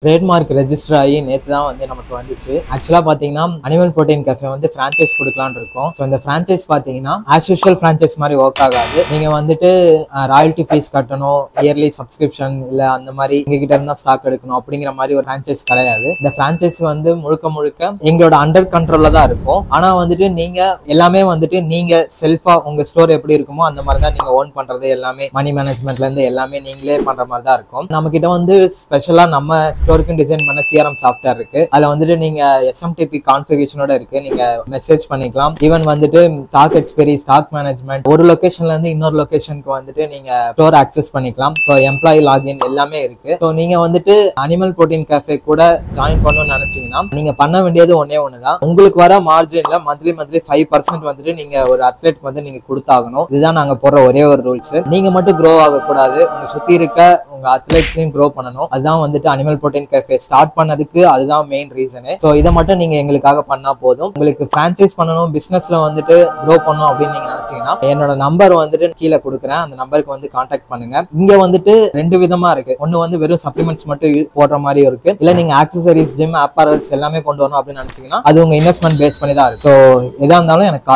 Trademark register ஆகி நேற்று தான் வந்து நமக்கு வந்துச்சு. ஆக்சுவலாக பார்த்தீங்கன்னா அனிமல் ப்ரோட்டீன் கஃபே வந்து ஃப்ரான்ச்சைஸ் கொடுக்கலான்னு இருக்கோம். ஸோ இந்த ஃப்ரான்ச்சைஸ் பார்த்தீங்கன்னா ஆஸ் யூஷுவல் ஃப்ரான்ச்சைஸ் மாதிரி ஒர்க் ஆகாது. நீங்கள் வந்துட்டு ராயல்ட்டி ஃபீஸ் கட்டணும், இயர்லி சப்ஸ்கிரிப்ஷன் இல்லை அந்த மாதிரி எங்ககிட்ட இருந்தால் ஸ்டாக் எடுக்கணும் அப்படிங்கிற மாதிரி ஒரு ஃப்ரான்ச்சைஸ் கிடையாது. இந்த ஃப்ரான்ச்சைஸ் வந்து முழுக்க முழுக்க எங்களோட அண்டர் கண்ட்ரோலில் தான் இருக்கும். ஆனால் வந்துட்டு நீங்கள் எல்லாமே வந்துட்டு நீங்கள் செல்ஃபாக உங்கள் ஸ்டோர் எப்படி இருக்குமோ அந்த மாதிரி தான் நீங்கள் ஓன் பண்ணுறது எல்லாமே மணி மேனேஜ்மெண்ட்லேருந்து எல்லாமே நீங்களே பண்ணுற மாதிரி தான் இருக்கும். நம்மக்கிட்ட வந்து ஸ்பெஷலாக நம்ம ஸ்டோருக்கு டிசைன் பண்ண சிஆர்எம் சாஃப்ட்வேர் இருக்கு. அதுல வந்துட்டு நீங்க எஸ்எம்டிபி கான்ஃபிகரேஷனோட இருக்கு. நீங்க மெசேஜ் பண்ணிக்கலாம். ஈவன் வந்துட்டு ஸ்டாக் எக்ஸ்பைரி, ஸ்டாக் மேனேஜ்மெண்ட், ஒரு லொகேஷன்ல இருந்து இன்னொரு லொகேஷனுக்கு வந்துட்டு நீங்க ஸ்டோர் ஆக்சஸ் பண்ணிக்கலாம். ஸோ எம்ப்ளாயி லாகின் எல்லாமே இருக்கு. ஸோ நீங்க வந்துட்டு அனிமல் ப்ரோட்டீன் கஃபே கூட ஜாயின் பண்ணணும்னு நினைச்சீங்கன்னா நீங்க பண்ண வேண்டியது ஒன்னே ஒண்ணுதான். உங்களுக்கு வர மார்ஜின்ல மந்த்லி 5% வந்துட்டு நீங்க ஒரு அத்லெட் வந்து நீங்க கொடுத்தாகணும். இதுதான் நாங்க போடுற ஒரே ஒரு ரூல்ஸ். நீங்க மட்டும் க்ரோ ஆகக்கூடாது, உங்க சுத்தி இருக்க உங்க அத்லெட்ஸையும் க்ரோ பண்ணணும். அதுதான் வந்துட்டு அனிமல் ப்ரோட்டீன் கஃபே ஸ்டார்ட் பண்ணதுக்கு அதுதான் மெயின் ரீசனே. ஸோ இதை மட்டும் நீங்க எங்களுக்காக பண்ணா போதும். உங்களுக்கு பிரான்ச்சைஸ் பண்ணணும், பிசினஸ்ல வந்துட்டு க்ரோ பண்ணணும் அப்படின்னு நீங்க நினைச்சீங்கன்னா என்னோட நம்பர் வந்துட்டு கீழே கொடுக்குறேன். அந்த நம்பருக்கு வந்து கான்டாக்ட் பண்ணுங்க. இங்க வந்துட்டு ரெண்டு விதமா இருக்கு. ஒன்னு வந்து வெறும் சப்ளிமெண்ட்ஸ் மட்டும் போடுற மாதிரி இருக்கு. இல்ல நீங்க ஆக்சசரிஸ், ஜிம், அப்பரல்ஸ் எல்லாமே கொண்டு வரணும் அப்படின்னு நினைச்சீங்கன்னா அது உங்க இன்வெஸ்ட்மெண்ட் பேஸ் பண்ணி தான் இருக்கு. ஸோ எதா இருந்தாலும் எனக்கு கால்